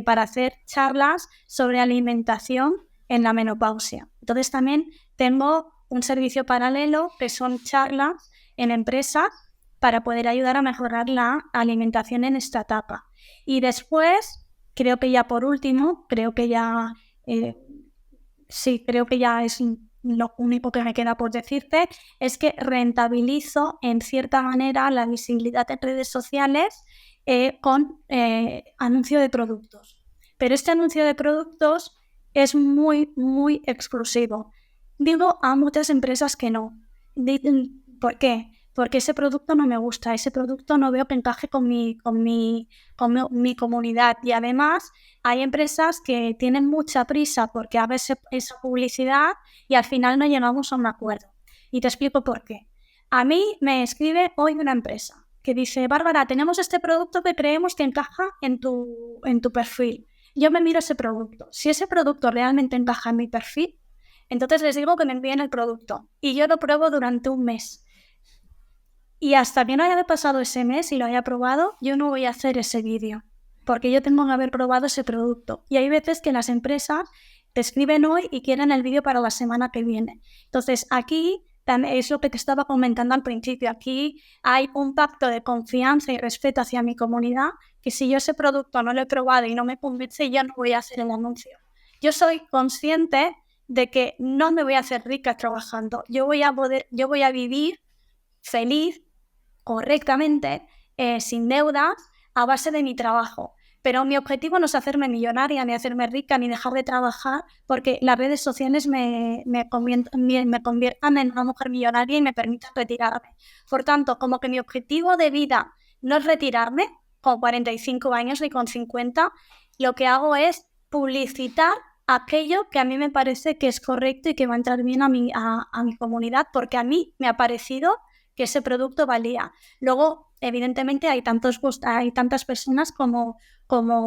Speaker 2: para hacer charlas sobre alimentación en la menopausia. Entonces también tengo un servicio paralelo que son charlas en empresas para poder ayudar a mejorar la alimentación en esta etapa. Y después, creo que ya por último, creo que ya es lo único que me queda por decirte, es que rentabilizo en cierta manera la visibilidad en redes sociales con anuncio de productos. Pero este anuncio de productos es muy, muy exclusivo. Digo a muchas empresas que no. ¿Por qué? Porque ese producto no me gusta, ese producto no veo que encaje con mi comunidad. Y además hay empresas que tienen mucha prisa porque haga esa publicidad y al final no llegamos a un acuerdo. Y te explico por qué. A mí me escribe hoy una empresa que dice: Bárbara, tenemos este producto que creemos que encaja en tu perfil. Yo me miro ese producto. Si ese producto realmente encaja en mi perfil, entonces les digo que me envíen el producto y yo lo pruebo durante un mes. Y hasta que no haya pasado ese mes y lo haya probado, yo no voy a hacer ese vídeo, porque yo tengo que haber probado ese producto. Y hay veces que las empresas te escriben hoy y quieren el vídeo para la semana que viene. Entonces, aquí es lo que te estaba comentando al principio. Aquí hay un pacto de confianza y respeto hacia mi comunidad, que si yo ese producto no lo he probado y no me convence, yo no voy a hacer el anuncio. Yo soy consciente de que no me voy a hacer rica trabajando. Yo voy a vivir feliz, correctamente, sin deudas, a base de mi trabajo. Pero mi objetivo no es hacerme millonaria, ni hacerme rica, ni dejar de trabajar, porque las redes sociales me conviertan en una mujer millonaria y me permitan retirarme. Por tanto, como que mi objetivo de vida no es retirarme con 45 años ni con 50, lo que hago es publicitar aquello que a mí me parece que es correcto y que va a entrar bien a mi comunidad, porque a mí me ha parecido que ese producto valía. Luego, evidentemente, hay tantas personas como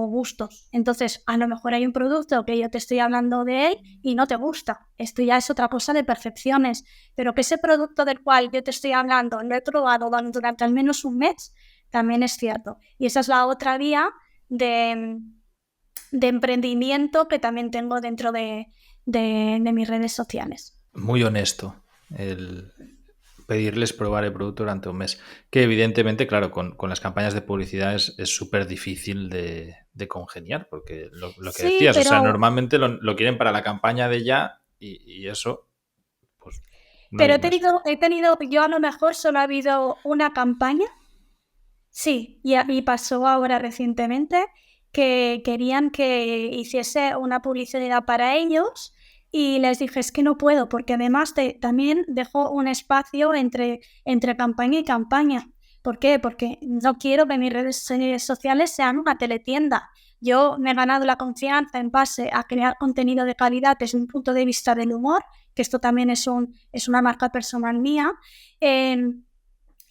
Speaker 2: gustos. Entonces, a lo mejor hay un producto que yo te estoy hablando de él y no te gusta. Esto ya es otra cosa de percepciones. Pero que ese producto del cual yo te estoy hablando lo he probado durante al menos un mes, también es cierto. Y esa es la otra vía de emprendimiento que también tengo dentro de mis redes sociales.
Speaker 1: Muy honesto el pedirles probar el producto durante un mes. Que evidentemente, claro, con las campañas de publicidad es súper difícil de congeniar, porque lo que
Speaker 2: Sí,
Speaker 1: decías, o sea,
Speaker 2: pero
Speaker 1: normalmente lo quieren para la campaña de ya y eso, pues no
Speaker 2: Pero
Speaker 1: hay más.
Speaker 2: yo a lo mejor solo ha habido una campaña, sí, y pasó ahora recientemente, que querían que hiciese una publicidad para ellos y les dije: es que no puedo, porque además también dejo un espacio entre campaña y campaña. ¿Por qué? Porque no quiero que mis redes sociales sean una teletienda. Yo me he ganado la confianza en base a crear contenido de calidad desde un punto de vista del humor, que esto también es una marca personal mía.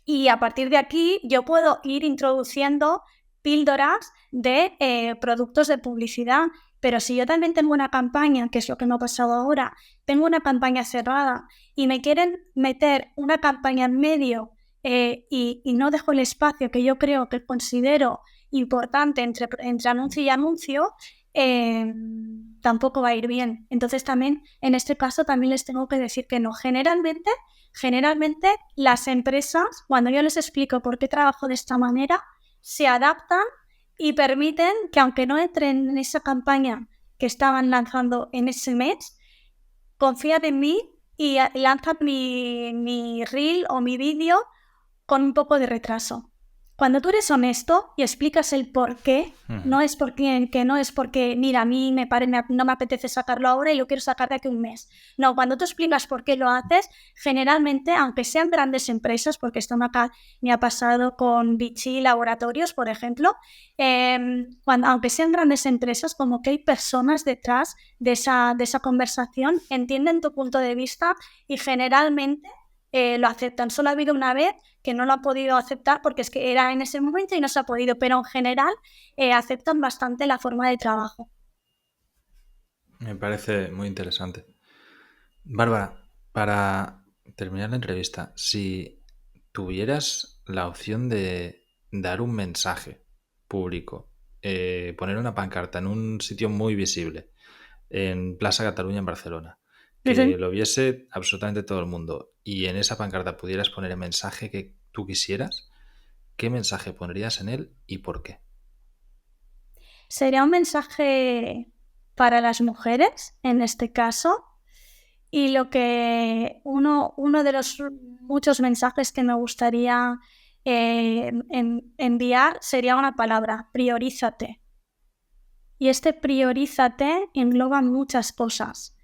Speaker 2: Y a partir de aquí yo puedo ir introduciendo píldoras de productos de publicidad. Pero si yo también tengo una campaña, que es lo que me ha pasado ahora, tengo una campaña cerrada y me quieren meter una campaña en medio y no dejo el espacio que yo considero importante entre anuncio y anuncio, tampoco va a ir bien. Entonces también, en este caso, también les tengo que decir que no. Generalmente las empresas, cuando yo les explico por qué trabajo de esta manera, se adaptan y permiten que, aunque no entren en esa campaña que estaban lanzando en ese mes, confían en mí y lanzan mi reel o mi vídeo con un poco de retraso. Cuando tú eres honesto y explicas el por qué, no es porque, mira, a mí no me apetece sacarlo ahora y lo quiero sacar de aquí un mes. No, cuando tú explicas por qué lo haces, generalmente, aunque sean grandes empresas, porque esto me ha pasado con Vichy Laboratorios, por ejemplo, aunque sean grandes empresas, como que hay personas detrás de esa conversación, entienden tu punto de vista y generalmente lo aceptan. Solo ha habido una vez que no lo han podido aceptar porque es que era en ese momento y no se ha podido, pero en general aceptan bastante la forma de trabajo.
Speaker 1: Me parece muy interesante. Bárbara, Para terminar la entrevista, si tuvieras la opción de dar un mensaje público, poner una pancarta en un sitio muy visible, en Plaza Cataluña en Barcelona, que lo viese absolutamente todo el mundo, y en esa pancarta pudieras poner el mensaje que tú quisieras, ¿qué mensaje pondrías en él y por qué?
Speaker 2: Sería un mensaje para las mujeres, en este caso, y uno de los muchos mensajes que me gustaría enviar sería una palabra: priorízate. Y este priorízate engloba muchas cosas.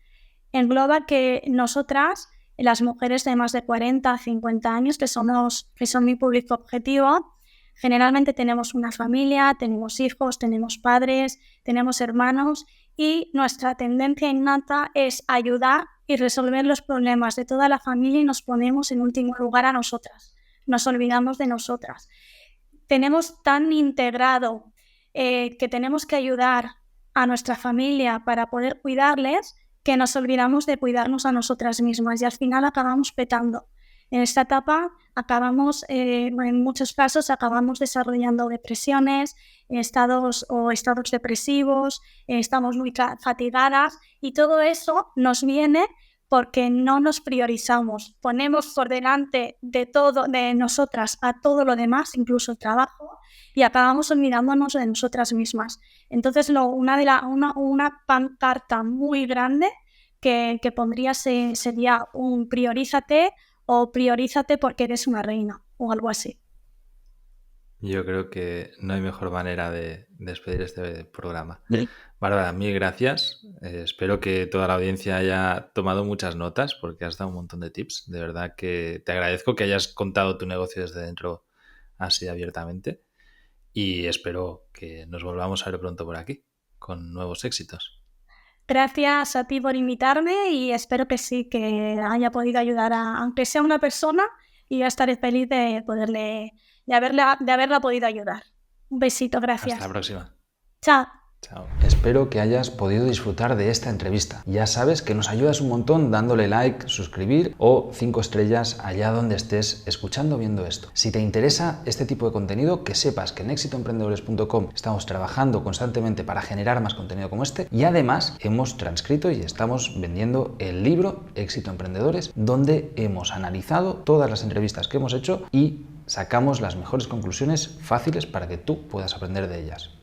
Speaker 2: Engloba que nosotras, las mujeres de más de 40, 50 años, que son mi público objetivo, generalmente tenemos una familia, tenemos hijos, tenemos padres, tenemos hermanos, y nuestra tendencia innata es ayudar y resolver los problemas de toda la familia, y nos ponemos en último lugar a nosotras. Nos olvidamos de nosotras. Tenemos tan integrado que tenemos que ayudar a nuestra familia para poder cuidarles, que nos olvidamos de cuidarnos a nosotras mismas, y al final acabamos petando. En esta etapa en muchos casos acabamos desarrollando depresiones, estados depresivos, estamos muy fatigadas, y todo eso nos viene porque no nos priorizamos. Ponemos por delante de nosotras a todo lo demás, incluso el trabajo, y acabamos olvidándonos de nosotras mismas. Entonces, una pancarta muy grande que pondría sería un priorízate, o priorízate porque eres una reina, o algo así.
Speaker 1: Yo creo que no hay mejor manera de despedir este programa.
Speaker 3: Sí.
Speaker 1: Bárbara, mil gracias. Espero que toda la audiencia haya tomado muchas notas porque has dado un montón de tips. De verdad que te agradezco que hayas contado tu negocio desde dentro así abiertamente y espero que nos volvamos a ver pronto por aquí con nuevos éxitos.
Speaker 2: Gracias a ti por invitarme, y espero que sí, que haya podido ayudar aunque sea una persona, y ya estaré feliz de haberla podido ayudar. Un besito, gracias.
Speaker 1: Hasta la próxima.
Speaker 2: Chao.
Speaker 1: Chao. Espero que hayas podido disfrutar de esta entrevista. Ya sabes que nos ayudas un montón dándole like, suscribir o 5 estrellas allá donde estés escuchando o viendo esto. Si te interesa este tipo de contenido, que sepas que en exitoemprendedores.com estamos trabajando constantemente para generar más contenido como este, y además hemos transcrito y estamos vendiendo el libro Éxito Emprendedores, donde hemos analizado todas las entrevistas que hemos hecho y sacamos las mejores conclusiones fáciles para que tú puedas aprender de ellas.